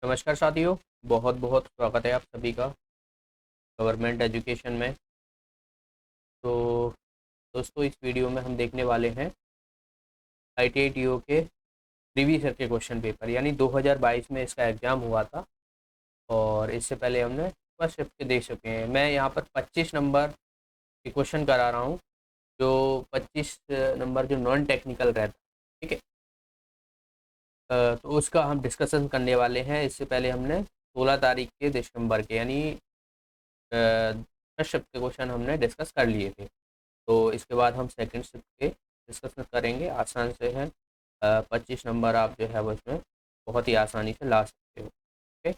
नमस्कार साथियों। बहुत बहुत स्वागत है आप सभी का गवर्नमेंट एजुकेशन में। तो दोस्तों, इस वीडियो में हम देखने वाले हैं ITI TO के प्रीवियस ईयर के क्वेश्चन पेपर, यानी 2022 में इसका एग्ज़ाम हुआ था और इससे पहले हमने फर्स्ट शिफ्ट के देख चुके हैं। मैं यहाँ पर 25 नंबर के क्वेश्चन करा रहा हूँ, जो 25 नंबर जो नॉन टेक्निकल रहता, ठीक है। तो उसका हम डिस्कशन करने वाले हैं। इससे पहले हमने 16 तारीख के दिसंबर के, यानी फर्स्ट शिफ्ट के क्वेश्चन हमने डिस्कस कर लिए थे। तो इसके बाद हम सेकंड शिफ्ट के डिस्कस करेंगे। आसान से है, 25 नंबर आप जो है वो इसमें बहुत ही आसानी से ला सकते हो। ओके,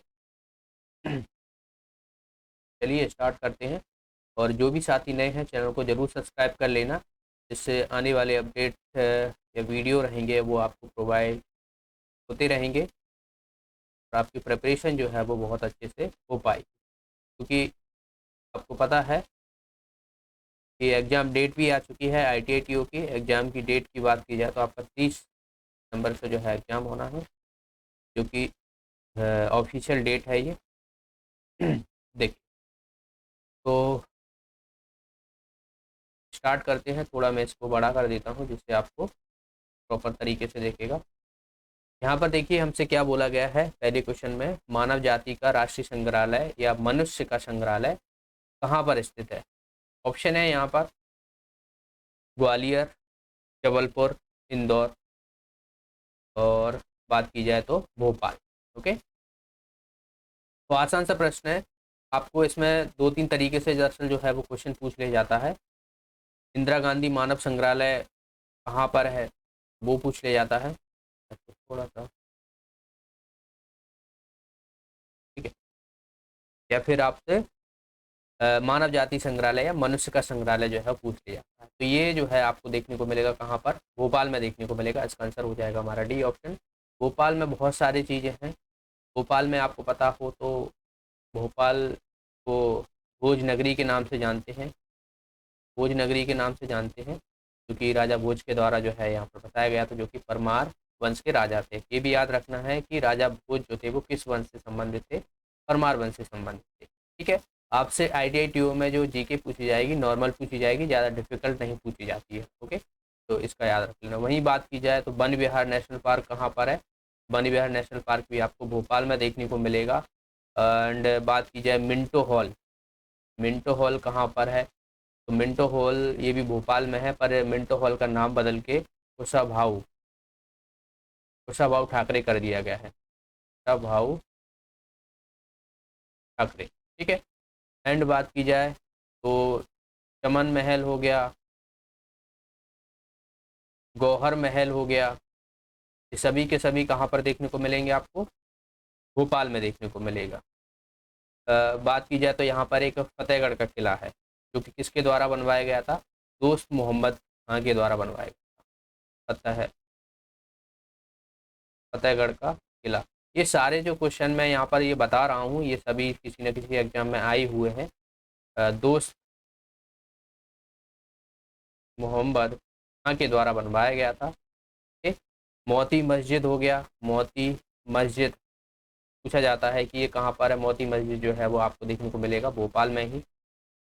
चलिए स्टार्ट करते हैं। और जो भी साथी नए हैं, चैनल को ज़रूर सब्सक्राइब कर लेना, जिससे आने वाले अपडेट या वीडियो रहेंगे वो आपको प्रोवाइड होते रहेंगे और आपकी प्रिपरेशन जो है वो बहुत अच्छे से हो पाएगी। क्योंकि आपको पता है कि एग्ज़ाम डेट भी आ चुकी है। ITI TO की एग्ज़ाम की डेट की बात की जाए तो आपका 30 नंबर से जो है एग्ज़ाम होना है, जो कि ऑफिशियल डेट है ये। देखिए, तो स्टार्ट करते हैं। थोड़ा मैं इसको बड़ा कर देता हूँ जिससे आपको प्रॉपर तरीके से देखेगा। यहाँ पर देखिए हमसे क्या बोला गया है पहले क्वेश्चन में, मानव जाति का राष्ट्रीय संग्रहालय या मनुष्य का संग्रहालय कहाँ पर स्थित है। ऑप्शन है यहाँ पर ग्वालियर, जबलपुर, इंदौर, और बात की जाए तो भोपाल। ओके, तो आसान सा प्रश्न है। आपको इसमें दो तीन तरीके से दरअसल जो है वो क्वेश्चन पूछ लिया जाता है। इंदिरा गांधी मानव संग्रहालय कहाँ पर है, वो पूछ लिया जाता है। तो थोड़ा सा ठीक है, या फिर आपसे मानव जाति संग्रहालय या मनुष्य का संग्रहालय जो है पूछ लिया जाता है। तो ये जो है आपको देखने को मिलेगा कहाँ पर, भोपाल में देखने को मिलेगा। इसका आंसर हो जाएगा हमारा डी ऑप्शन। भोपाल में बहुत सारी चीज़ें हैं। भोपाल में आपको पता हो तो भोपाल को भोज नगरी के नाम से जानते हैं। भोज नगरी के नाम से जानते हैं क्योंकि राजा भोज के द्वारा जो है यहाँ पर बताया गया था, जो कि परमार वंश के राजा थे। ये भी याद रखना है कि राजा भोज जो थे वो किस वंश से संबंधित थे, परमार वंश से संबंधित थे। ठीक है, आपसे ITI TO में जो जीके पूछी जाएगी नॉर्मल पूछी जाएगी, ज़्यादा डिफिकल्ट नहीं पूछी जाती है। ओके, तो इसका याद रख लेना। वहीं बात की जाए तो वन विहार नेशनल पार्क कहाँ पर है, वन विहार नेशनल पार्क भी आपको भोपाल में देखने को मिलेगा। एंड बात की जाए मिंटो हॉल, मिंटो हॉल कहाँ पर है, तो मिंटो हॉल ये भी भोपाल में है, पर मिंटो हॉल का नाम बदल के कुशाभाऊ कुशाभाऊ ठाकरे कर दिया गया है। कुशाभाऊ ठाकरे, ठीक है। एंड बात की जाए तो चमन महल हो गया, गौहर महल हो गया, ये सभी के सभी कहाँ पर देखने को मिलेंगे आपको, भोपाल में देखने को मिलेगा। बात की जाए तो यहाँ पर एक फतेहगढ़ का किला है, जो कि किसके द्वारा बनवाया गया था, दोस्त मोहम्मद खां के द्वारा बनवाया गया था। फतेहगढ़ का किला। ये सारे जो क्वेश्चन मैं यहाँ पर ये बता रहा हूँ, ये सभी किसी न किसी एग्जाम में आए हुए हैं। दोस्त मोहम्मद खां के द्वारा बनवाया गया था। ठीक, मोती मस्जिद हो गया, मोती मस्जिद पूछा जाता है कि ये कहाँ पर है। मोती मस्जिद जो है वो आपको देखने को मिलेगा भोपाल में ही।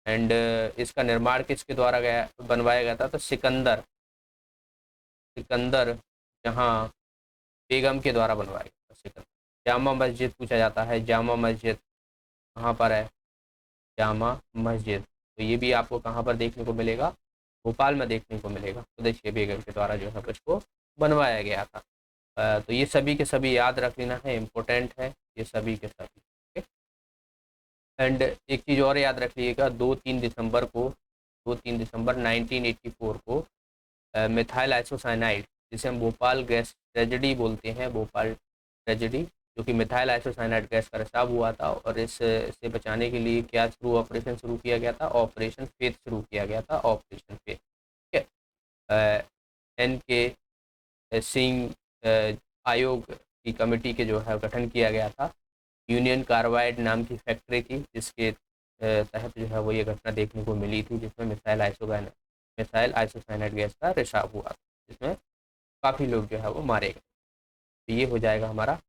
एंड इसका निर्माण किसके द्वारा गया बनवाया गया था, तो सिकंदर सिकंदर जहाँ बेगम के द्वारा बनवाया गया था, सिकंदर। जामा मस्जिद पूछा जाता है, जामा मस्जिद कहाँ पर है, जामा मस्जिद, तो ये भी आपको कहाँ पर देखने को मिलेगा, भोपाल में देखने को मिलेगा। तो देखिए बेगम के द्वारा जो है उसको बनवाया गया था। तो ये सभी के सभी याद रख लेना है, इम्पोर्टेंट है ये सभी के सभी। एंड एक चीज़ और याद रख लीजिएगा, 2-3 दिसंबर 1984 को मिथाइल आइसोसाइनाइड, जिसे हम भोपाल गैस ट्रेजेडी बोलते हैं, भोपाल ट्रेजेडी, जो कि मिथाइल आइसोसाइनाइड गैस का रिसाव हुआ था। और इससे बचाने के लिए क्या ऑपरेशन शुरू किया गया था, ऑपरेशन फेथ शुरू किया गया था, ऑपरेशन फेथ। ठीक है, NK सिंह आयोग की कमेटी के जो है गठन किया गया था। यूनियन कार्बाइड नाम की फैक्ट्री थी जिसके तहत जो है वो ये घटना देखने को मिली थी, जिसमें मिसाइल आइसोसाइनाइड गैस का रिसाव हुआ, जिसमें काफ़ी लोग जो है वो मारे गए। तो ये हो जाएगा हमारा।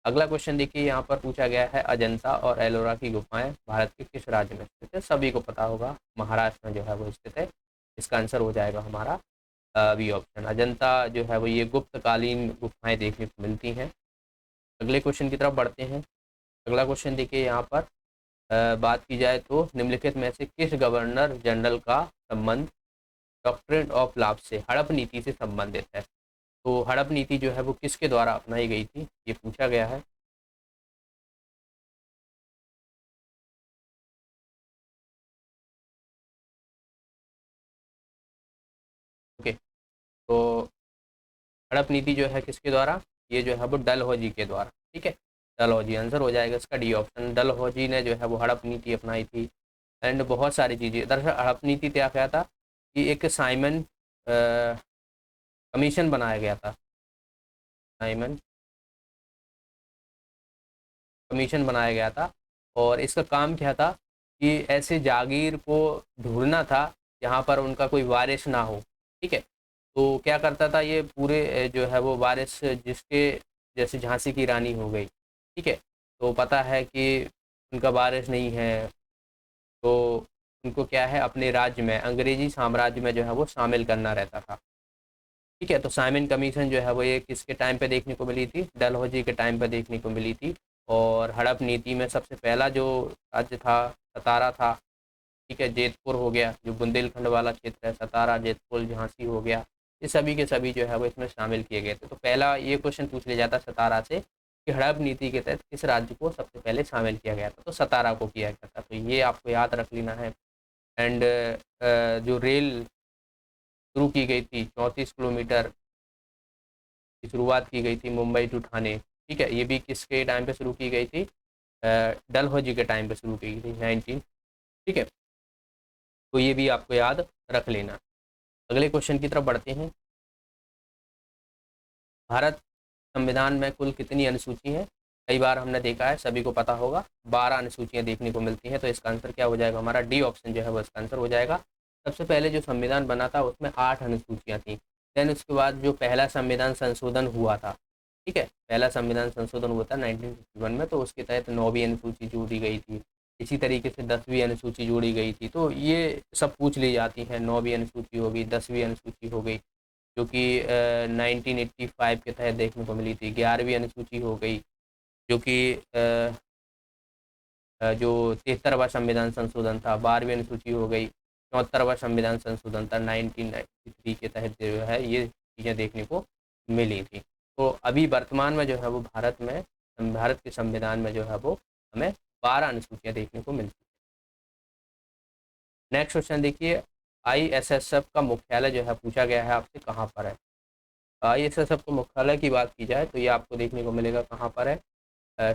अगला क्वेश्चन देखिए, यहाँ पर पूछा गया है अजंता और एलोरा की गुफाएं भारत के किस राज्य में स्थित है? सभी को पता होगा, महाराष्ट्र में जो है वो स्थित है। इसका आंसर हो जाएगा हमारा बी ऑप्शन। अजंता जो है वो ये गुप्तकालीन गुफाएं देखने को मिलती हैं। अगले क्वेश्चन की तरफ बढ़ते हैं। अगला क्वेश्चन देखिए, यहाँ पर बात की जाए तो निम्नलिखित में से किस गवर्नर जनरल का संबंध डॉक्ट्रिन ऑफ लॉ से, हड़प नीति से संबंधित है? तो हड़प नीति जो है वो किसके द्वारा अपनाई गई थी, ये पूछा गया है। ओके, तो हड़प नीति जो है किसके द्वारा, ये जो है वो डलहौजी के द्वारा। ठीक है, डलहौजी आंसर हो जाएगा इसका, डी ऑप्शन। डलहौजी ने जो है वो हड़प नीति अपनाई थी। एंड बहुत सारी चीज़ें, दरअसल हड़प नीति क्या था कि एक साइमन कमीशन बनाया गया था। साइमन कमीशन बनाया गया था, और इसका काम क्या था कि ऐसे जागीर को ढूंढना था जहाँ पर उनका कोई वारिस ना हो। ठीक है, तो क्या करता था ये पूरे जो है वो वारिस, जिसके जैसे झांसी की रानी हो गई, ठीक है, तो पता है कि उनका वारिस नहीं है, तो उनको क्या है अपने राज्य में, अंग्रेजी साम्राज्य में जो है वो शामिल करना रहता था। ठीक है, तो साइमन कमीशन जो है वो ये किसके टाइम पे देखने को मिली थी? डलहौजी के टाइम पे देखने को मिली थी। और हड़प नीति में सबसे पहला जो राज्य था सतारा था। ठीक है, जेतपुर हो गया, जो बुंदेलखंड वाला क्षेत्र है, सतारा, जेतपुर, झांसी हो गया, ये सभी के सभी जो है वो इसमें शामिल किए गए थे। तो पहला ये क्वेश्चन पूछ लिया जाता सतारा से कि हड़प नीति के तहत किस राज्य को सबसे पहले शामिल किया गया था? तो सतारा को किया गया था, तो ये आपको याद रख लेना है। एंड जो रेल शुरू की गई थी 34 किलोमीटर की शुरुआत की गई थी मुंबई टू ठाणे। ठीक है, ये भी किसके टाइम पे शुरू की गई थी? डलहौजी के टाइम पे शुरू की गई थी 19। ठीक है, तो ये भी आपको याद रख लेना। अगले क्वेश्चन की तरफ बढ़ते हैं। भारत संविधान में कुल कितनी अनुसूची हैं? कई बार हमने देखा है, सभी को पता होगा, 12 अनुसूचियां देखने को मिलती हैं। तो इसका आंसर क्या हो जाएगा हमारा? डी ऑप्शन जो है वो इसका आंसर हो जाएगा। सबसे पहले जो संविधान बना था उसमें 8 अनुसूचियां थी। देन उसके बाद जो पहला संविधान संशोधन हुआ था, ठीक है, पहला संविधान संशोधन हुआ था 1951 में, तो उसके तहत 9वीं अनुसूची जोड़ी गई थी। इसी तरीके से 10वीं अनुसूची जोड़ी गई थी। तो ये सब पूछ ली जाती हैं, 9वीं अनुसूची हो गई, 10वीं अनुसूची हो गई, जो कि 1985 के तहत देखने को मिली थी। 11वीं अनुसूची हो गई, जो कि जो 73वां संविधान संशोधन था। 12वीं अनुसूची हो गई, 74वां संविधान संशोधन था 1993 के तहत जो है ये चीज़ें देखने को मिली थी। तो अभी वर्तमान में जो है वो भारत के संविधान में जो है वो हमें 12 अनुसूचियाँ देखने को मिलती है। नेक्स्ट क्वेश्चन देखिए, ISSF का मुख्यालय जो है पूछा गया है आपसे कहाँ पर है? ISSF के मुख्यालय की बात की जाए तो ये आपको देखने को मिलेगा कहाँ पर है?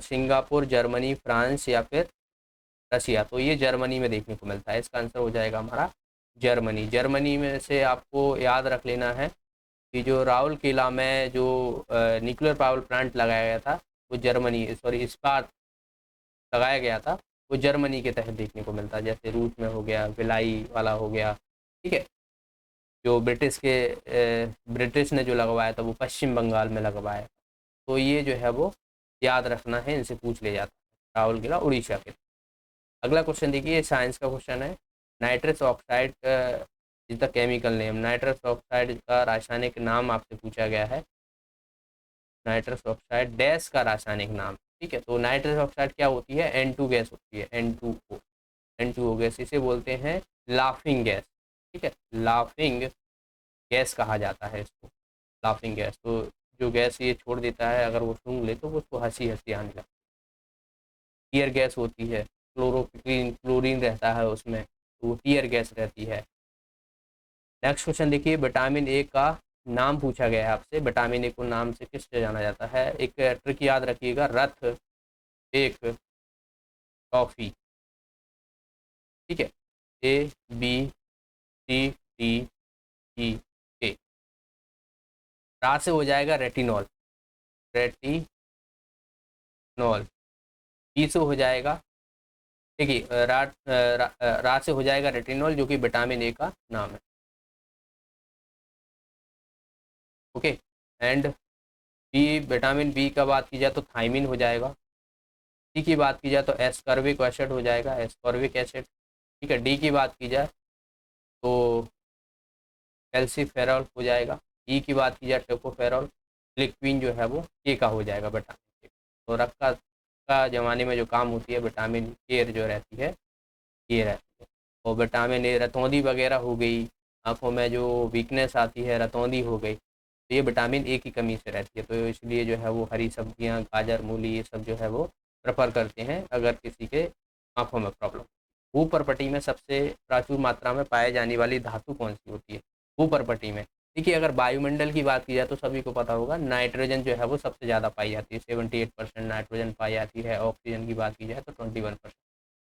सिंगापुर, जर्मनी, फ्रांस या फिर रसिया। तो ये जर्मनी में देखने को मिलता है। इसका आंसर हो जाएगा हमारा जर्मनी। जर्मनी में से आपको याद रख लेना है कि जो राउल किला में जो न्यूक्लियर पावर प्लांट लगाया गया था, वो जर्मनी, सॉरी, इस्पात लगाया गया था, वो जर्मनी के तहत देखने को मिलता है। जैसे रूस में हो गया, भिलाई वाला हो गया। ठीक है, जो ब्रिटिश ने जो लगवाया था वो पश्चिम बंगाल में लगवाया। तो ये जो है वो याद रखना है, इनसे पूछ ले जाता है। राहुल किला उड़ीसा के। अगला क्वेश्चन देखिए, साइंस का क्वेश्चन है। Nitrous oxide is the chemical name. Nitrous oxide का रासायनिक नाम आपसे पूछा गया है। नाइट्रस ऑक्साइड डैश का रासायनिक नाम। ठीक है, तो नाइट्रस ऑक्साइड क्या होती है? N2 गैस होती है, N2O। N2O गैस, इसे बोलते हैं लाफिंग गैस। ठीक है, लाफिंग गैस कहा जाता है इसको, लाफिंग गैस। तो जो गैस ये छोड़ देता है, अगर वो सूंघ ले तो वो उसको हंसी हंसी आने लगती है। टीयर गैस होती है, क्लोरीन रहता है उसमें, तो वो टीयर गैस रहती है। नेक्स्ट क्वेश्चन देखिए, विटामिन ए का नाम पूछा गया है आपसे। विटामिन ए को नाम से किससे जाना जाता है? एक ट्रिक याद रखिएगा, रथ, एक, टॉफी। ठीक है, ABCDE। रा से हो जाएगा रेटिनॉल, रेटिनॉल। ई से हो जाएगा, देखिए रा से हो जाएगा रेटिनॉल, जो कि विटामिन ए का नाम है। Okay, and B, vitamin B का बात की जाए तो थायमिन हो जाएगा। सी की बात की जाए तो एस्कॉर्बिक एसिड हो जाएगा, एस्कॉर्बिक एसिड। ठीक है, डी की बात की जाए तो कैल्सीफेरॉल हो जाएगा। ई की बात की जाए टोकोफेरॉल। लिक्विन जो है वो के का हो जाएगा, विटामिन के। तो रक्का का ज़माने में जो काम होती है विटामिन के जो रहती है ये रहती है। और विटामिन ए, रतौंधी वगैरह हो गई, आँखों में जो वीकनेस आती है रतौंधी हो गई, तो ये विटामिन ए की कमी से रहती है। तो इसलिए जो है वो हरी सब्जियाँ, गाजर, मूली, ये सब जो है वो प्रेफर करते हैं अगर किसी के आँखों में प्रॉब्लम। भूपर्पटी में सबसे प्रचुर मात्रा में पाए जाने वाली धातु कौन सी होती है? भूपर्पटी में देखिए, अगर वायुमंडल की बात की जाए तो सभी को पता होगा नाइट्रोजन जो है वो सबसे ज़्यादा पाई जाती है, 78% नाइट्रोजन पाई जाती है। ऑक्सीजन की बात की जाए तो 21%।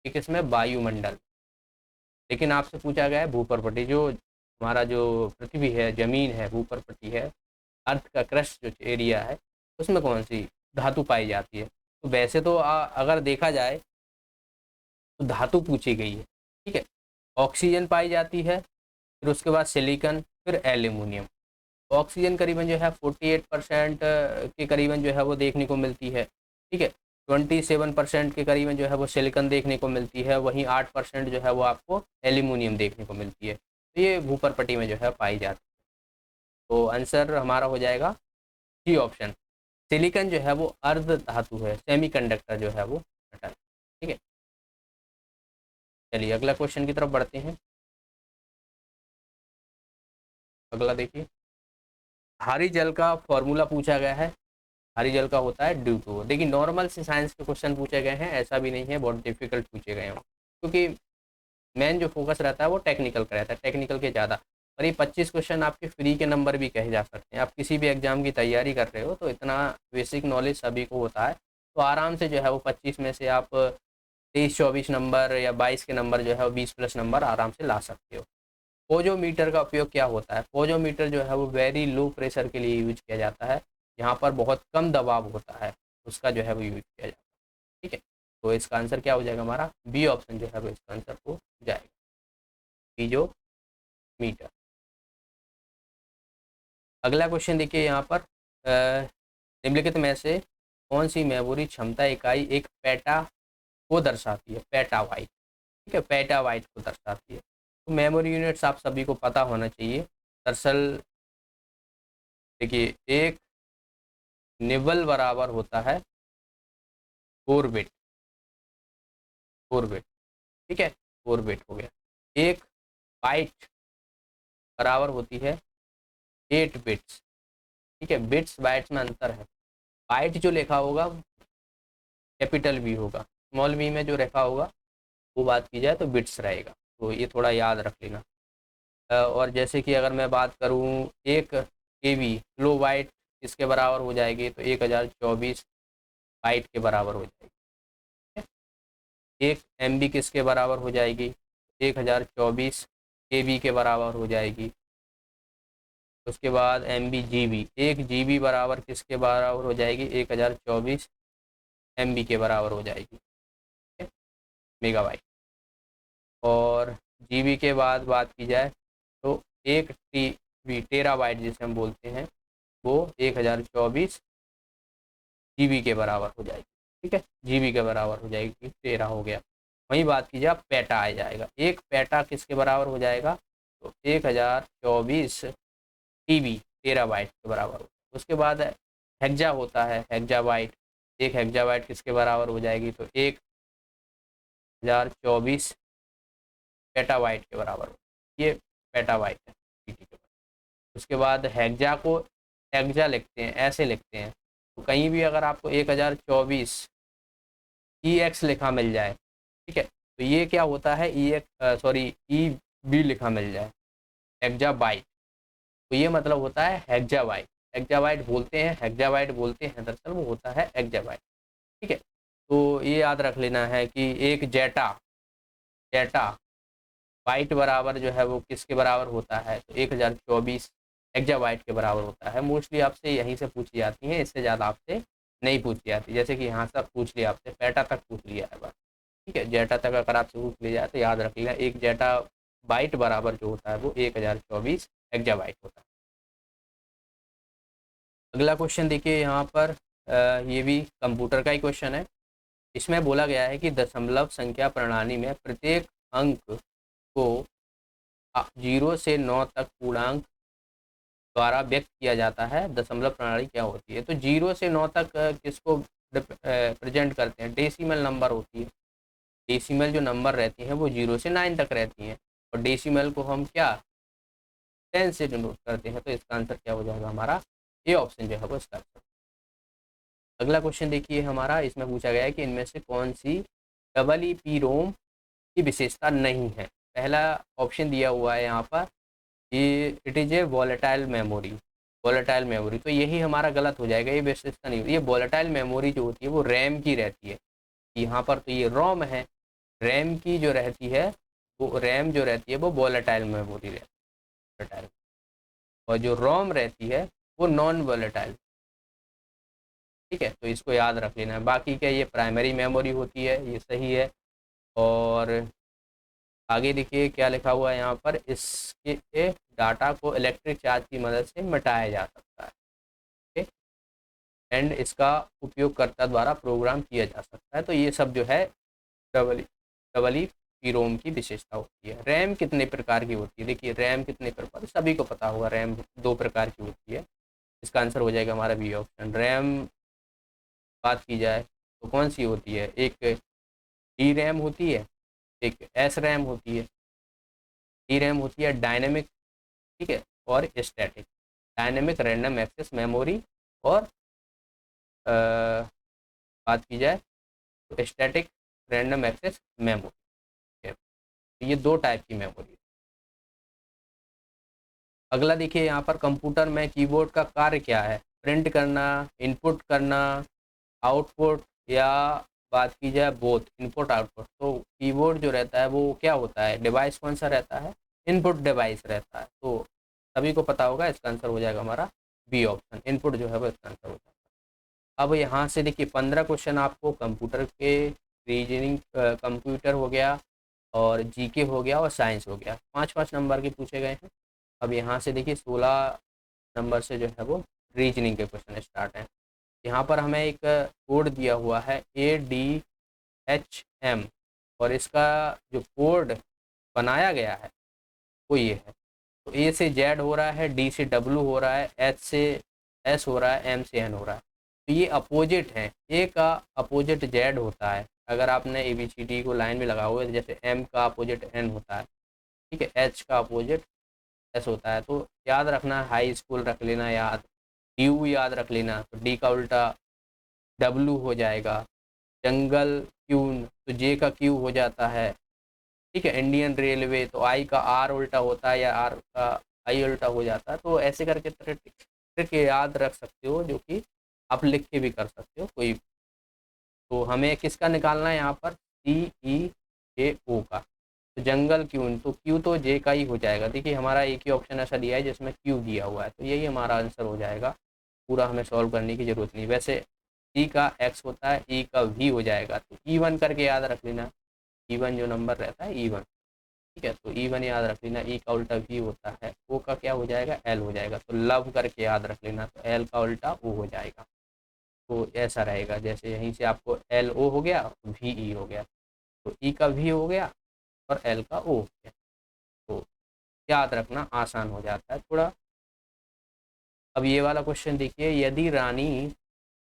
ठीक है, इसमें वायुमंडल। लेकिन आपसे पूछा गया है भूपर्पटी, जो हमारा जो पृथ्वी है, जमीन है, भूपर्पटी है, अर्थ का क्रस्ट जो एरिया है, उसमें कौन सी धातु पाई जाती है? तो वैसे तो अगर देखा जाए तो धातु पूछी गई है। ठीक है, ऑक्सीजन पाई जाती है, फिर उसके बाद सिलिकॉन, फिर एल्यूमिनियम। ऑक्सीजन करीबन जो है 48% के करीबन जो है वो देखने को मिलती है। ठीक है, 27% के करीबन जो है वो सिलिकॉन देखने को मिलती है, वहीं 8% जो है वो आपको एल्यूमिनियम देखने को मिलती है। तो ये भूपर्पटी में जो है पाई जाती है। तो आंसर हमारा हो जाएगा सी ऑप्शन। सिलिकॉन जो है वो अर्ध धातु है, सेमीकंडक्टर जो है वो मेटल। ठीक है, चलिए अगला क्वेश्चन की तरफ बढ़ते हैं। अगला देखिए, भारी जल का फॉर्मूला पूछा गया है। भारी जल का होता है ड्यू टू। देखिए, नॉर्मल से साइंस के क्वेश्चन पूछे गए हैं, ऐसा भी नहीं है बहुत डिफिकल्ट पूछे गए हों, क्योंकि मेन जो फोकस रहता है वो टेक्निकल का रहता है, टेक्निकल के ज़्यादा। और ये 25 क्वेश्चन आपके फ्री के नंबर भी कहे जा सकते हैं। आप किसी भी एग्जाम की तैयारी कर रहे हो तो इतना बेसिक नॉलेज सभी को होता है, तो आराम से जो है वो 25 में से आप 23-24 नंबर या 22 के नंबर जो है वो 20 प्लस नंबर आराम से ला सकते हो। पोजोमीटर का उपयोग क्या होता है? पोजोमीटर जो है वो वेरी लो प्रेशर के लिए यूज किया जाता है, जहाँ पर बहुत कम दबाव होता है उसका जो है वो यूज किया जाता है। ठीक है, तो इसका आंसर क्या हो जाएगा? हमारा बी ऑप्शन जो है वो इसका आंसर हो जाएगा, पीजोमीटर। अगला क्वेश्चन देखिए यहाँ पर, निम्नलिखित में से कौन सी मेमोरी क्षमता इकाई एक पेटा को दर्शाती है? पेटाबाइट। ठीक है, पेटाबाइट को दर्शाती है। तो मेमोरी यूनिट्स आप सभी को पता होना चाहिए। दरअसल देखिए, एक निबल बराबर होता है 4 बिट। 4 बिट, ठीक है, 4 बिट हो गया। एक बाइट बराबर होती है 8 बिट्स। ठीक है, बिट्स बाइट्स में अंतर है। बाइट जो लिखा होगा कैपिटल बी होगा, स्मॉल बी में जो लिखा होगा वो बात की जाए तो बिट्स रहेगा। तो ये थोड़ा याद रख लेना। और जैसे कि अगर मैं बात करूँ, एक KB किलो बाइट किसके बराबर हो जाएगी? तो 1024 बाइट के बराबर हो जाएगी। एक MB किसके बराबर हो जाएगी? 1024 KB के बराबर हो जाएगी। उसके बाद MB GB, 1 GB बराबर किसके बराबर हो जाएगी? 1024 MB के बराबर हो जाएगी, मेगाबाइट। और GB के बाद बात की जाए तो 1 TB, टेराबाइट जिसे हम बोलते हैं, वो 1024 GB के बराबर हो जाएगी। ठीक है, GB के बराबर हो जाएगी, 13 हो गया। वहीं बात की जाए पेटा आ जाएगा, एक पेटा किसके बराबर हो जाएगा? तो 1024 TB, टेराबाइट के बराबर हो। उसके बाद हेक्जा होता है, हेक्जाबाइट। एक हेक्जाबाइट किसके बराबर हो जाएगी? तो 1024 पेटाबाइट के बराबर हो। ये पेटाबाइट है TB के बराबर। उसके बाद हेक्जा को हेक्जा लिखते हैं, ऐसे लिखते हैं। तो कहीं भी अगर आपको 1024 EX लिखा मिल जाए, ठीक है, तो ये क्या होता है? EB लिखा मिल जाए, हेक्जाबाइट, तो ये मतलब होता है हेक्जाबाइट। हेक्जाबाइट बोलते हैं, हेक्जाबाइट बोलते हैं, दरअसल वो होता है हेक्जाबाइट। ठीक है, तो ये याद रख लेना है कि एक जेटा जेटा बाइट बराबर जो है वो किसके बराबर होता है? तो 1024 हेक्जाबाइट के बराबर होता है। मोस्टली आपसे यहीं से पूछी जाती है, इससे ज़्यादा आपसे नहीं पूछी जाती। जैसे कि यहाँ तक पूछ लिया आपसे, पेटा तक पूछ लिया है बस। ठीक है, जेटा तक अगर आपसे पूछ लिया जाए तो याद रख लेना, एक जेटा बाइट बराबर जो होता है वो 1024 हेक्जाबाइट होता है। अगला क्वेश्चन देखिए यहाँ पर, ये भी कंप्यूटर का ही क्वेश्चन है। इसमें बोला गया है कि दशमलव संख्या प्रणाली में प्रत्येक अंक को 0 से 9 तक पूर्णांक द्वारा व्यक्त किया जाता है। दशमलव प्रणाली क्या होती है? तो 0 से 9 तक किसको प्रेजेंट करते हैं? डेसिमल नंबर होती है। डेसिमल जो नंबर रहती हैं वो 0 से 9 तक रहती हैं, और डेसिमल को हम क्या 10 से डिनोट करते हैं। तो इसका आंसर क्या हो जाएगा हमारा? ये ऑप्शन जो है वो इसका आंसर। अगला क्वेश्चन देखिए हमारा, इसमें पूछा गया है कि इनमें से कौन C double E P ROM की विशेषता नहीं है। पहला ऑप्शन दिया हुआ है यहाँ पर, ये it is a volatile memory. Volatile memory, तो यही हमारा गलत हो जाएगा, ये विशेषता नहीं। ये वॉलेटाइल मेमोरी जो होती है वो रैम की रहती है। यहाँ पर तो ये रोम है, रैम की जो रहती है वो, रैम जो रहती है वो वॉलेटाइल मेमोरी रहती है, और जो रोम रहती है वो नॉन वॉलेटाइल। ठीक है, तो इसको याद रख लेना है। बाकी क्या, ये प्राइमरी मेमोरी होती है, ये सही है। और आगे देखिए क्या लिखा हुआ है यहाँ पर, इसके डाटा को इलेक्ट्रिक चार्ज की मदद से मिटाया जा सकता है। ठीक, एंड इसका उपयोगकर्ता द्वारा प्रोग्राम किया जा सकता है। तो ये सब जो है डबल ई पी रोम की विशेषता होती है। रैम कितने प्रकार की होती है? देखिए रैम कितने प्रकार, सभी को पता होगा, रैम 2 प्रकार की होती है। इसका आंसर हो जाएगा हमारा बी ऑप्शन। रैम बात की जाए तो कौन सी होती है? एक डी रैम होती है, एक एस रैम होती है। डी रैम होती है डायनेमिक, ठीक है, और static. Dynamic random access memory, और बात की जाए तो स्टैटिक रैंडम एक्सेस मेमोरी। तो ये 2 टाइप की मेमोरी है। अगला देखिए यहाँ पर, कंप्यूटर में कीबोर्ड का कार्य क्या है? प्रिंट करना, इनपुट करना, आउटपुट, या बात की जाए बोथ, इनपुट आउटपुट। तो कीबोर्ड जो रहता है वो क्या होता है? डिवाइस कौन सा रहता है? इनपुट डिवाइस रहता है। तो सभी को पता होगा, इसका आंसर हो जाएगा हमारा बी ऑप्शन। इनपुट जो है वो इसका आंसर हो जाएगा। अब यहाँ से देखिए 15 क्वेश्चन आपको कंप्यूटर के, रीजनिंग, कंप्यूटर हो गया, और जीके हो गया, और साइंस हो गया, 5-5 नंबर के पूछे गए हैं। अब यहाँ से देखिए 16 नंबर से जो है वो रीजनिंग के क्वेश्चन स्टार्ट हैं। यहाँ पर हमें एक कोड दिया हुआ है ADHM, और इसका जो कोड बनाया गया है वो ये है। तो A से Z हो रहा है, D से W हो रहा है, H से S हो रहा है, M से N हो रहा है। तो ये अपोजिट हैं। A का अपोजिट Z होता है। अगर आपने ABCD को लाइन में लगा हुआ है, जैसे M का अपोजिट N होता है, ठीक है, H का अपोजिट S होता है। तो याद रखना, हाई स्कूल रख लेना याद, DU याद रख लेना। तो D का उल्टा W हो जाएगा। जंगल क्यून, तो जे का क्यू हो जाता है। ठीक है, इंडियन रेलवे, तो आई का आर उल्टा होता है, या आर का आई उल्टा हो जाता है। तो ऐसे करके ट्रिक याद रख सकते हो, जो कि आप लिख के भी कर सकते हो कोई। तो हमें किसका निकालना है यहाँ पर? CEAO का। तो जंगल क्यून, तो क्यू तो जे का ही हो जाएगा। देखिए हमारा एक ही ऑप्शन ऐसा दिया है जिसमें क्यू दिया हुआ है, तो यही हमारा आंसर हो जाएगा। पूरा हमें सॉल्व करने की ज़रूरत नहीं। वैसे सी का एक्स होता है, ई का वी हो जाएगा। तो E1 करके याद रख लेना, E1 जो नंबर रहता है E1। ठीक है, तो E1 याद रख लेना। ई का उल्टा वी होता है, ओ का क्या हो जाएगा? एल हो जाएगा। तो लव करके याद रख लेना, तो एल का उल्टा ओ हो जाएगा। तो ऐसा रहेगा, जैसे यहीं से आपको LO हो गया, VE हो गया। तो ई का वी हो गया, और एल का ओ हो गया। तो याद रखना आसान हो जाता है थोड़ा। अब ये वाला क्वेश्चन देखिए, यदि रानी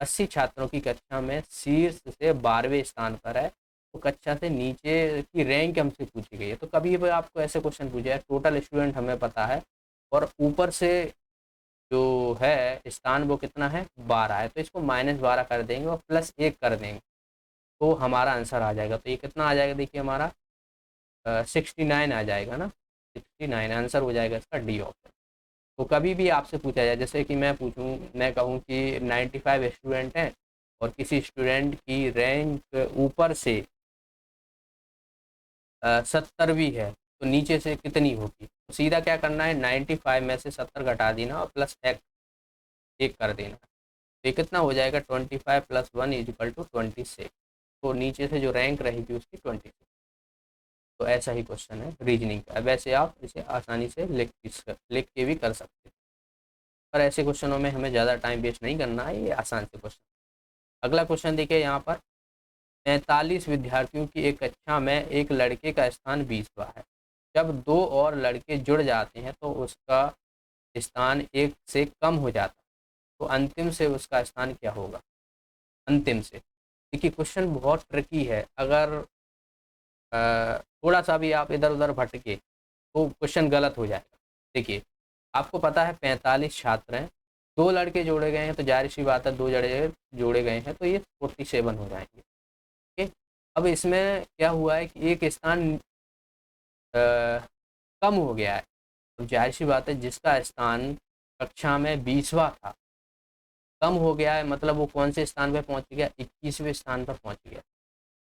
80 छात्रों की कक्षा में शीर्ष से 12वें स्थान पर है, तो कक्षा से नीचे की रैंक हमसे पूछी गई है। तो कभी भी आपको ऐसे क्वेश्चन पूछा है, टोटल स्टूडेंट हमें पता है, और ऊपर से जो है स्थान वो कितना है? 12 है। तो इसको -12 कर देंगे और +1 कर देंगे, तो हमारा आंसर आ जाएगा। तो ये कितना आ जाएगा? देखिए हमारा 69 आ जाएगा ना, 69 आंसर हो जाएगा इसका डी ऑप्शन। तो कभी भी आपसे पूछा जाए, जैसे कि मैं पूछूं, मैं कहूं कि 95 स्टूडेंट हैं, और किसी स्टूडेंट की रैंक ऊपर से 70वीं है, तो नीचे से कितनी होगी? तो सीधा क्या करना है, 95 में से 70 घटा देना, और +1 कर देना। तो ये कितना हो जाएगा? 25 + 1 = 26। तो नीचे से जो रैंक रहेगी उसकी 26। तो ऐसा ही क्वेश्चन है रीजनिंग का। वैसे आप इसे आसानी से लिख के भी कर सकते हैं। पर ऐसे क्वेश्चनों में हमें ज़्यादा टाइम वेस्ट नहीं करना है, ये आसान से क्वेश्चन। अगला क्वेश्चन देखिए यहाँ पर, 45 विद्यार्थियों की एक कक्षा में एक लड़के का स्थान 20वां है। जब 2 और लड़के जुड़ जाते हैं तो उसका स्थान 1 से कम हो जाता है, तो अंतिम से उसका स्थान क्या होगा? अंतिम से, देखिए क्वेश्चन बहुत ट्रिकी है। अगर थोड़ा सा भी आप इधर उधर भटके तो क्वेश्चन गलत हो जाएगा। देखिए आपको पता है 45 छात्र हैं, 2 लड़के जोड़े गए हैं तो जाहिर सी बात है 2 जड़े जोड़े गए हैं तो ये 47 हो जाएंगे। ठीक, अब इसमें क्या हुआ है कि एक स्थान कम हो गया है, तो जाहिर सी बात है जिसका स्थान कक्षा में 20वां था कम हो गया है, मतलब वो कौन से स्थान पर पहुंच गया? 21वें स्थान पर पहुंच गया।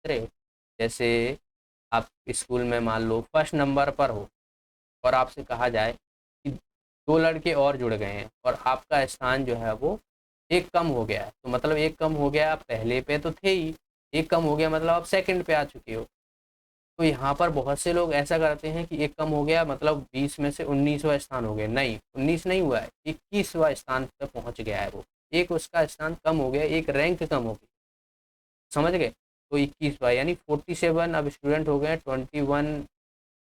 अरे जैसे आप स्कूल में मान लो फर्स्ट नंबर पर हो और आपसे कहा जाए कि 2 लड़के और जुड़ गए हैं और आपका स्थान जो है वो 1 कम हो गया है, तो मतलब 1 कम हो गया, आप पहले पे तो थे ही, 1 कम हो गया मतलब आप सेकंड पे आ चुके हो। तो यहाँ पर बहुत से लोग ऐसा करते हैं कि 1 कम हो गया मतलब 20 में से 19वां स्थान हो गया। नहीं, 19 नहीं हुआ है, 21वां स्थान पे पहुंच गया है वो। एक उसका स्थान कम हो गया, एक रैंक कम हो गई, समझ गए? तो 21वां यानी 47 अब स्टूडेंट हो गए, 21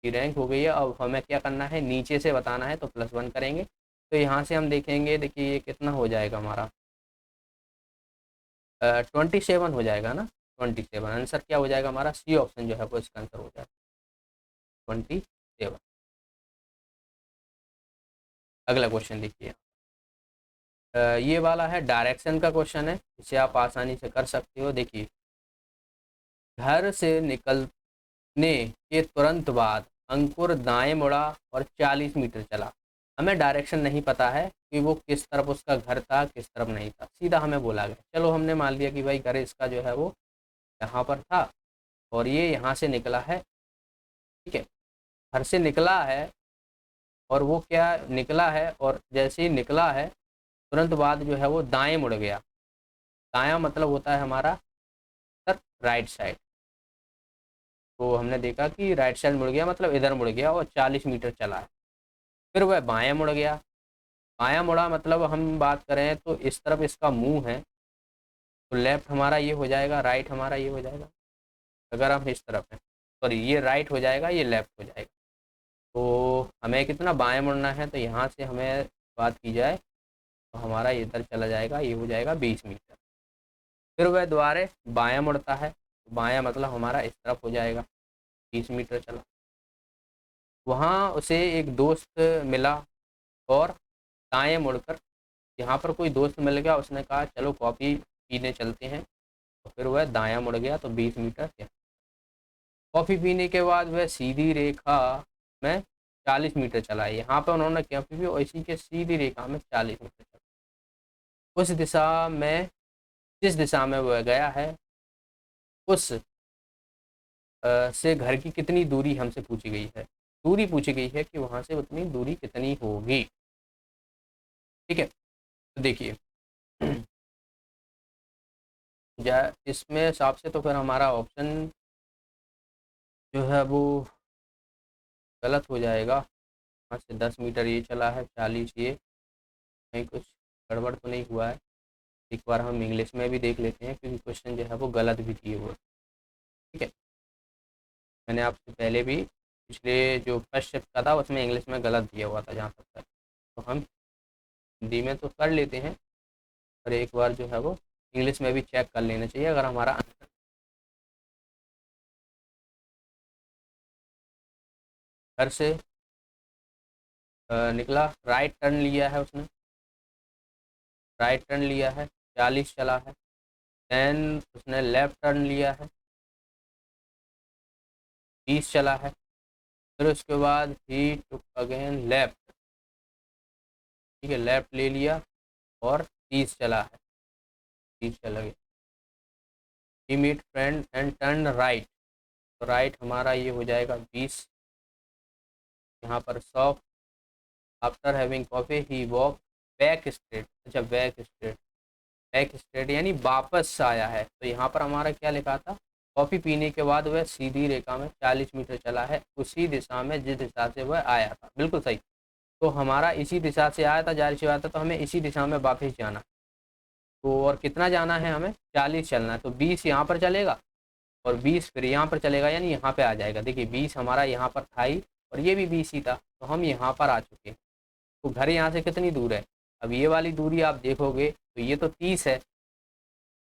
की रैंक हो गई है। अब हमें क्या करना है, नीचे से बताना है तो +1 करेंगे। तो यहाँ से हम देखेंगे, देखिए ये कितना हो जाएगा हमारा, 27 हो जाएगा ना। 27 आंसर क्या हो जाएगा हमारा? सी ऑप्शन जो है वो इसका आंसर हो जाएगा 27। अगला क्वेश्चन देखिए, ये वाला है डायरेक्शन का क्वेश्चन है, इसे आप आसानी से कर सकते हो। देखिए घर से निकलने के तुरंत बाद अंकुर दाएं मुड़ा और 40 मीटर चला। हमें डायरेक्शन नहीं पता है कि वो किस तरफ उसका घर था, किस तरफ नहीं था, सीधा हमें बोला गया। चलो हमने मान लिया कि भाई घर इसका जो है वो यहाँ पर था और ये यहाँ से निकला है। ठीक है, घर से निकला है और वो क्या निकला है, और जैसे ही निकला है तुरंत बाद जो है वो दाएं मुड़ गया। दायां मतलब होता है हमारा सर राइट साइड। तो हमने देखा कि राइट साइड मुड़ गया मतलब इधर मुड़ गया और 40 मीटर चला है। फिर वह बायां मुड़ गया। बायां मुड़ा मतलब हम बात करें तो इस तरफ इसका मुंह है, तो लेफ्ट हमारा ये हो जाएगा, राइट हमारा ये हो जाएगा। अगर हम इस तरफ हैं, सॉरी ये राइट हो जाएगा, ये लेफ्ट हो जाएगा। तो हमें कितना बाएं मुड़ना है, तो यहाँ से हमें बात की जाए तो हमारा इधर चला जाएगा, ये हो जाएगा 20 मीटर। फिर वह दोबारा बायां मुड़ता है, बायां मतलब हमारा इस तरफ हो जाएगा, 30 मीटर चला। वहाँ उसे एक दोस्त मिला और दाएं मुड़कर यहाँ पर कोई दोस्त मिल गया, उसने कहा चलो कॉफ़ी पीने चलते हैं, तो फिर वह दायां मुड़ गया तो 20 मीटर। कॉफ़ी पीने के बाद वह सीधी रेखा में 40 मीटर चला। यहाँ पर उन्होंने कॉफ़ी पी और इसी के सीधी रेखा में 40 मीटर चला। उस दिशा में, जिस दिशा में वह गया है उस से घर की कितनी दूरी हमसे पूछी गई है। दूरी पूछी गई है कि वहाँ से उतनी दूरी कितनी होगी। ठीक है, तो देखिए इसमें हिसाब से तो फिर हमारा ऑप्शन जो है वो गलत हो जाएगा। यहाँ से 10 मीटर ये चला है, 40 ये, कहीं कुछ गड़बड़ तो नहीं हुआ है। एक बार हम इंग्लिश में भी देख लेते हैं क्योंकि क्वेश्चन जो है वो गलत भी दिए हुए। ठीक है, मैंने आपसे पहले भी पिछले जो फर्स्ट शिफ्ट का था उसमें इंग्लिश में गलत दिया हुआ था जहाँ तक है, तो हम हिंदी में तो कर लेते हैं, और एक बार जो है वो इंग्लिश में भी चेक कर लेना चाहिए अगर हमारा आंसर। घर से निकला, राइट टर्न लिया है उसने, राइट टर्न लिया है, 40 चला है। देन उसने लेफ्ट टर्न लिया है, 20 चला है। फिर उसके बाद ही टुक अगेन लेफ्ट। ठीक है, लेफ्ट ले लिया और 30 चला है, 30 चला गया। He meet friend and turn right, तो राइट हमारा ये हो जाएगा 20। यहाँ पर shop, after having coffee he walk back straight. अच्छा बैक स्ट्रेट, बैक स्ट्रेट यानी वापस आया है, तो यहाँ पर हमारा क्या लिखा था, कॉफ़ी पीने के बाद वह सीधी रेखा में 40 मीटर चला है, उसी दिशा में जिस दिशा से वह आया था। बिल्कुल सही। तो हमारा इसी दिशा से आया था, जाहिर सी बात है, तो हमें इसी दिशा में वापस जाना। तो और कितना जाना है हमें, 40 चलना है। तो 20 यहाँ पर चलेगा और 20 फिर यहाँ पर चलेगा, यानी यहाँ पे आ जाएगा। देखिए 20 हमारा यहाँ पर था ही और ये भी 20 ही था, तो हम यहाँ पर आ चुके हैं। तो घर यहाँ से कितनी दूर है, अब ये वाली दूरी आप देखोगे तो ये तो 30 है,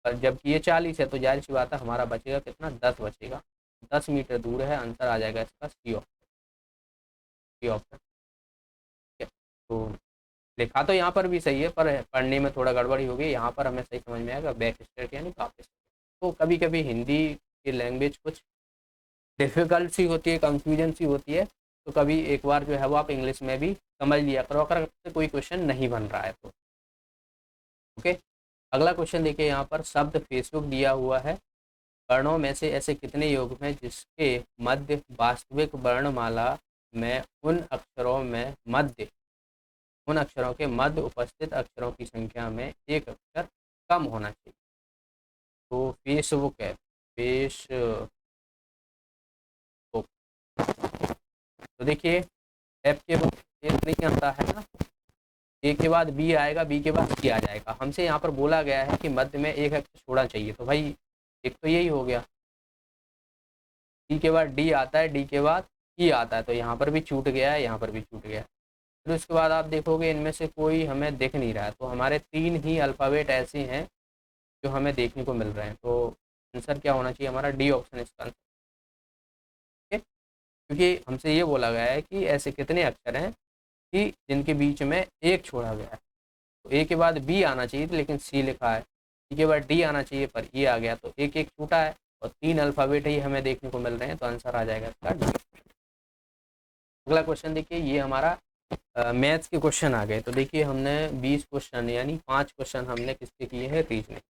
और जबकि ये 40 है, तो जाहिर सी बात है हमारा बचेगा कितना, 10 बचेगा। 10 मीटर दूर है, आंसर आ जाएगा इसका सी ऑप्शन। सी ऑप्शन, ठीक है। तो लिखा तो यहाँ पर भी सही है, पर पढ़ने में थोड़ा गड़बड़ी हो गई। यहाँ पर हमें सही समझ में आएगा, बैक स्टेट यानी वापस। तो कभी कभी हिंदी की लैंग्वेज कुछ डिफ़िकल्ट सी होती है, कंफ्यूजन सी होती है, तो कभी एक बार जो है वो आप इंग्लिश में भी समझ लिया करो अगर आपसे कोई क्वेश्चन नहीं बन रहा है तो। ओके, अगला क्वेश्चन देखिए, यहाँ पर शब्द फेसबुक दिया हुआ है। वर्णों में से ऐसे कितने योग हैं जिसके मध्य वास्तविक वर्णमाला में उन अक्षरों के मध्य उपस्थित अक्षरों की संख्या में एक अक्षर कम होना चाहिए। तो फेसबुक है, फेसबुक। तो देखिए एफ के बाद एफ नहीं आता है ना, ए के बाद बी आएगा, बी के बाद सी आ जाएगा। हमसे यहाँ पर बोला गया है कि मध्य में एक अक्षर छोड़ना चाहिए, तो भाई एक तो यही हो गया। डी के बाद डी आता है, डी के बाद ई आता है, तो यहाँ पर भी छूट गया है, यहाँ पर भी छूट गया है। फिर उसके बाद आप देखोगे इनमें से कोई हमें दिख नहीं रहा है, तो हमारे 3 ही अल्फ़ाबेट ऐसे हैं जो हमें देखने को मिल रहे हैं। तो आंसर क्या होना चाहिए हमारा, डी ऑप्शन इसका आंसर। ठीक है, क्योंकि हमसे ये बोला गया है कि ऐसे कितने अक्षर हैं कि जिनके बीच में एक छोड़ा गया है। तो ए के बाद बी आना चाहिए था, लेकिन सी लिखा है। सी के बाद डी आना चाहिए, पर ये आ गया, तो एक एक छूटा है और 3 अल्फ़ाबेट ही हमें देखने को मिल रहे हैं, तो आंसर आ जाएगा इसका डी। अगला क्वेश्चन देखिए, ये हमारा मैथ्स के क्वेश्चन आ गए। तो देखिए हमने 20 क्वेश्चन यानी 5 क्वेश्चन हमने किसके किए हैं, रीजनिंग।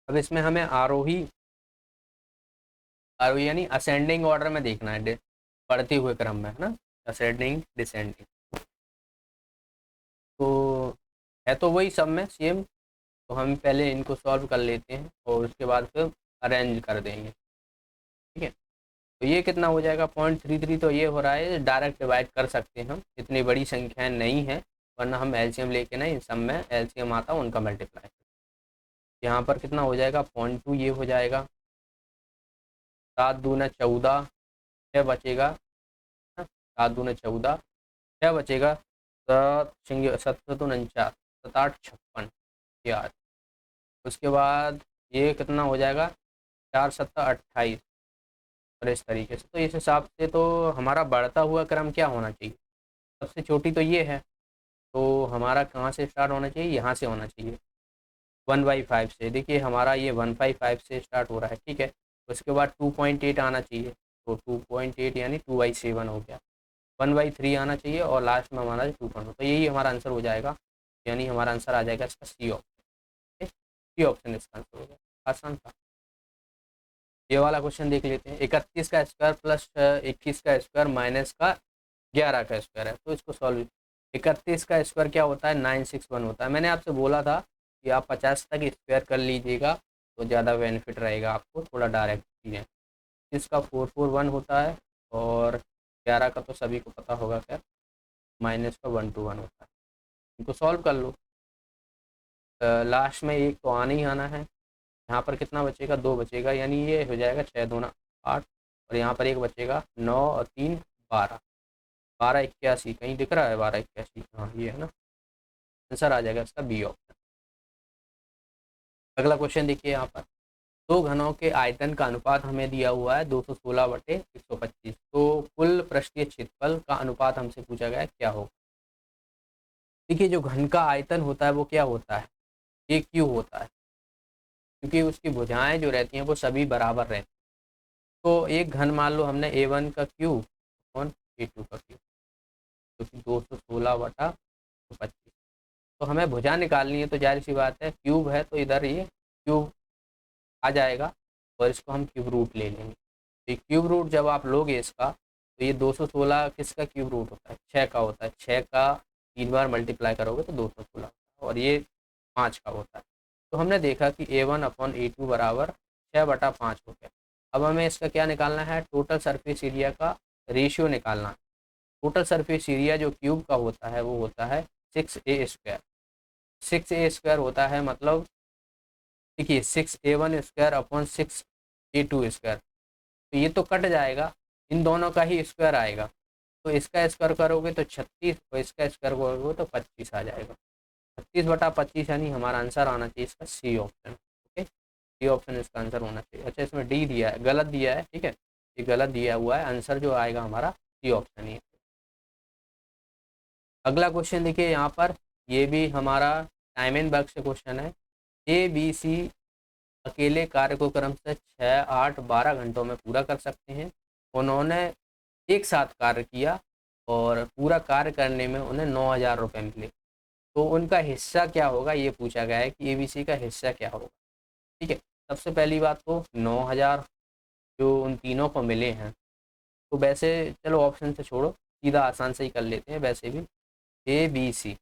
अब इसमें हमें आरोही आरोही यानी असेंडिंग ऑर्डर में देखना है, बढ़ते हुए क्रम में, है ना, असेंडिंग डिसेंडिंग। तो है तो वही सब में सेम, तो हम पहले इनको सॉल्व कर लेते हैं और उसके बाद फिर अरेंज कर देंगे। ठीक है, तो ये कितना हो जाएगा, 0.33। तो ये हो रहा है, डायरेक्ट डिवाइड कर सकते हैं हम, इतनी बड़ी संख्याएं नहीं है, वरना हम एलसीएम लेके ना, इन सब में एलसीएम आता है उनका मल्टीप्लाई। यहाँ पर कितना हो जाएगा, 0.2 ये हो जाएगा, 7 दूना 14, 6 बचेगा, 7 दूना 14, 6 बचेगा, 7 दूना 49, 7 8 56 यार। उसके बाद ये कितना हो जाएगा, 4 7 28, और इस तरीके से। तो इस हिसाब से तो हमारा बढ़ता हुआ क्रम क्या होना चाहिए, सबसे छोटी तो ये है, तो हमारा कहाँ से स्टार्ट होना चाहिए, यहाँ से होना चाहिए 1/5 से। देखिए हमारा ये 1/5 से स्टार्ट हो रहा है, ठीक है। उसके बाद 2.8 आना चाहिए, तो 2.8 यानी 2/7 हो गया। 1/3 आना चाहिए और लास्ट में हमारा 2.2, तो यही हमारा आंसर हो जाएगा, यानी हमारा आंसर आ जाएगा इसका सी ऑप्शन। सी ऑप्शन इसका आंसर हो गया, आसान था। ये वाला क्वेश्चन देख लेते हैं, 31 का स्क्वायर प्लस 21 का स्क्वायर माइनस का 11 का स्क्वायर है, तो इसको सॉल्व। 31 का स्क्वायर क्या होता है, 961 होता है। मैंने आपसे बोला था कि आप 50 तक स्क्वायर कर लीजिएगा तो ज़्यादा बेनिफिट रहेगा आपको, थोड़ा डायरेक्ट चीज़ें। इसका 441 होता है और 11 का तो सभी को पता होगा, क्या माइनस का 121 होता है। इनको सॉल्व कर लो, लास्ट में एक तो आना ही आना है। यहाँ पर कितना बचेगा, 2 बचेगा, यानी ये हो जाएगा 6 दूना 8, और यहाँ पर एक बचेगा 9 और 3 12, 1281 कहीं दिख रहा है, 1281, हाँ ये है ना, आंसर आ जाएगा इसका बी ऑप्शन। अगला क्वेश्चन देखिए, यहाँ पर दो घनों के आयतन का अनुपात हमें दिया हुआ है 216/125, तो कुल पृष्ठीय क्षेत्रफल का अनुपात हमसे पूछा गया है, क्या होगा। देखिए जो घन का आयतन होता है वो क्या होता है, ये क्यों होता है, क्योंकि उसकी भुजाएं जो रहती हैं वो सभी बराबर रहती हैं। तो एक घन मान लो हमने A1 का क्यूब और A2 का क्यूब, जो कि 216/125। तो हमें भुजा निकालनी है, तो जाहिर सी बात है क्यूब है तो इधर ये क्यूब आ जाएगा और इसको हम क्यूब रूट ले लेंगे। तो ये क्यूब रूट जब आप लोगे इसका, तो ये 216 किसका क्यूब रूट होता है, 6 का होता है। 6 का 3 बार मल्टीप्लाई करोगे तो 216 होता है, और ये 5 का होता है। तो हमने देखा कि A1/A2 बराबर 6/5 हो गया। अब हमें इसका क्या निकालना है, टोटल सरफेस एरिया का रेशियो निकालना है। टोटल सरफेस एरिया जो क्यूब का होता है वो होता है 6a²। 6a² होता है मतलब देखिए 6a1² अपॉन 6a2²। तो ये तो कट जाएगा, इन दोनों का ही स्क्वायर आएगा। तो इसका स्क्वायर करोगे तो 36 और इसका स्क्वायर करोगे तो 25 आ जाएगा। 36/25 यानी हमारा आंसर आना चाहिए इसका C option. Okay, C option इसका आंसर होना चाहिए। अच्छा, इसमें डी दिया है, गलत दिया है, ठीक है, ये गलत दिया हुआ है, आंसर जो आएगा हमारा सी ऑप्शन ही है। अगला क्वेश्चन देखिए यहाँ पर, ये भी हमारा टाइम एंड वर्क से क्वेश्चन है। ए बी सी अकेले कार्य को क्रम से 6, 8, 12 घंटों में पूरा कर सकते हैं। उन्होंने एक साथ कार्य किया और पूरा कार्य करने में उन्हें 9,000 रुपये मिले। तो उनका हिस्सा क्या होगा, ये पूछा गया है कि एबीसी का हिस्सा क्या होगा। ठीक है, सबसे पहली बात तो 9,000 जो उन तीनों को मिले हैं, तो वैसे चलो ऑप्शन से छोड़ो, सीधा आसान से ही कर लेते हैं। वैसे भी ए बी सी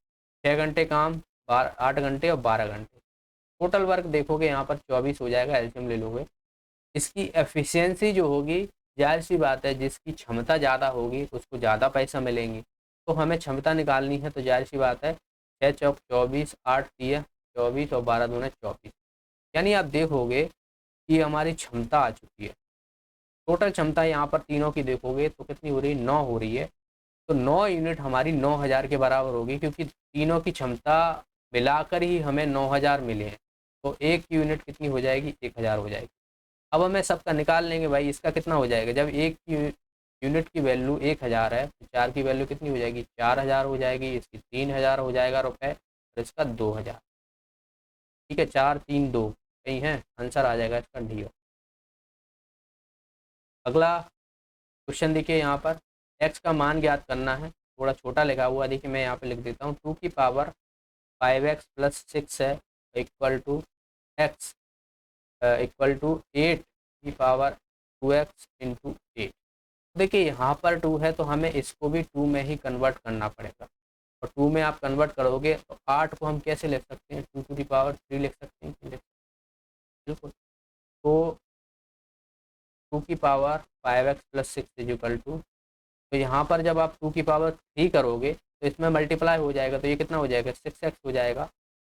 6 घंटे काम, 8 घंटे और 12 घंटे, टोटल वर्क देखोगे यहाँ पर 24 हो जाएगा, एलसीएम ले लोगे। इसकी एफिशिएंसी जो होगी, जाहिर सी बात है जिसकी क्षमता ज़्यादा होगी उसको ज़्यादा पैसा मिलेंगे। तो हमें क्षमता निकालनी है, तो जाहिर सी बात है 6 चौक 24, 8 तिया 24 और 12 दूने 24, यानी आप देखोगे कि हमारी क्षमता आ चुकी है। टोटल क्षमता यहाँ पर तीनों की देखोगे तो कितनी हो रही है, 9 हो रही है। तो 9 यूनिट हमारी 9,000 के बराबर होगी, क्योंकि तीनों की क्षमता मिलाकर ही हमें 9,000 मिले हैं। तो एक यूनिट कितनी हो जाएगी, 1,000 हो जाएगी। अब हमें सबका निकाल लेंगे भाई, इसका कितना हो जाएगा, जब एक यूनिट की वैल्यू 1,000 है तो 4 की वैल्यू कितनी हो जाएगी, 4,000 हो जाएगी, इसकी 3,000 हो जाएगा रुपये और इसका 2,000। ठीक है, 4 3 2 कहीं है, आंसर आ जाएगा इसका डी। अगला क्वेश्चन देखिए यहाँ पर, x का मान ज्ञात करना है। थोड़ा छोटा लिखा हुआ, देखिए मैं यहाँ पे लिख देता हूँ, 2 की पावर 5x + 6 है equal to x equal to 8 की पावर 2x इंटू 8। देखिए यहाँ पर 2 है तो हमें इसको भी 2 में ही कन्वर्ट करना पड़ेगा, और 2 में आप कन्वर्ट करोगे तो 8 को हम कैसे लिख सकते हैं, 2 की पावर 3 लिख सकते हैं, बिल्कुल। तो 2 की power 5x + 6 is equal to, तो यहाँ पर जब आप 2 की पावर 3 करोगे तो इसमें मल्टीप्लाई हो जाएगा, तो ये कितना हो जाएगा, 6x हो जाएगा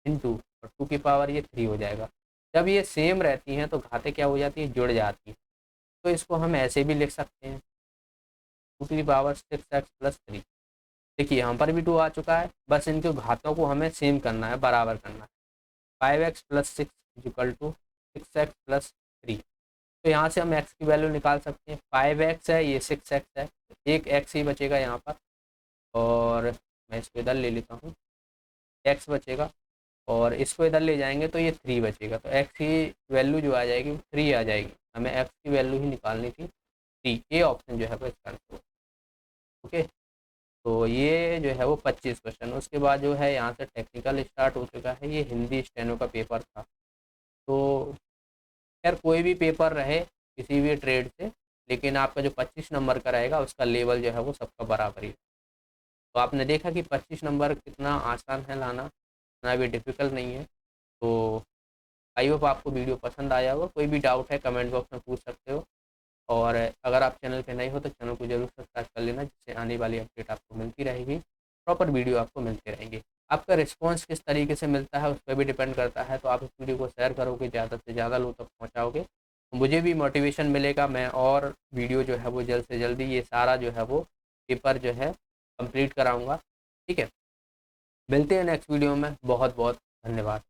इंटू, और 2 की पावर ये 3 हो जाएगा। जब ये सेम रहती हैं तो घातें क्या हो जाती हैं, जुड़ जाती हैं। तो इसको हम ऐसे भी लिख सकते हैं, 2 की पावर 6x + 3। देखिए यहाँ पर भी 2 आ चुका है, बस इनके घातों को हमें सेम करना है, बराबर करना है। 5x + 6 is equal to 6x + 3। तो यहाँ से हम x की वैल्यू निकाल सकते हैं, 5x है, ये 6x है, एक x ही बचेगा यहाँ पर, और मैं इसको इधर ले लेता हूँ, x बचेगा, और इसको इधर ले जाएंगे तो ये 3 बचेगा। तो x की वैल्यू जो आ जाएगी वो 3 आ जाएगी, हमें x की वैल्यू ही निकालनी थी 3। ये ऑप्शन जो है वो इसका आंसर होगा। ओके, तो ये जो है वो 25 क्वेश्चन। उसके बाद जो है यहाँ से टेक्निकल स्टार्ट हो चुका है, ये हिंदी स्टेनो का पेपर था। तो खैर कोई भी पेपर रहे किसी भी ट्रेड से, लेकिन आपका जो 25 नंबर का रहेगा उसका लेवल जो है वो सबका बराबर ही। तो आपने देखा कि 25 नंबर कितना आसान है लाना, इतना भी डिफ़िकल्ट नहीं है। तो आई होप आपको वीडियो पसंद आया होगा। कोई भी डाउट है कमेंट बॉक्स में पूछ सकते हो, और अगर आप चैनल पे नए हो तो चैनल को जरूर सब्सक्राइब कर लेना, जिससे आने वाली अपडेट आपको मिलती रहेगी, प्रॉपर वीडियो आपको मिलते रहेंगे। आपका रिस्पॉन्स किस तरीके से मिलता है उस पर भी डिपेंड करता है, तो आप इस वीडियो को शेयर करोगे, ज़्यादा से ज़्यादा लोग तक पहुँचाओगे, तो मुझे भी मोटिवेशन मिलेगा, मैं और वीडियो जो है वो जल्द से जल्दी ये सारा जो है वो पेपर जो है कंप्लीट कराऊँगा। ठीक है, मिलते हैं नेक्स्ट वीडियो में, बहुत बहुत धन्यवाद।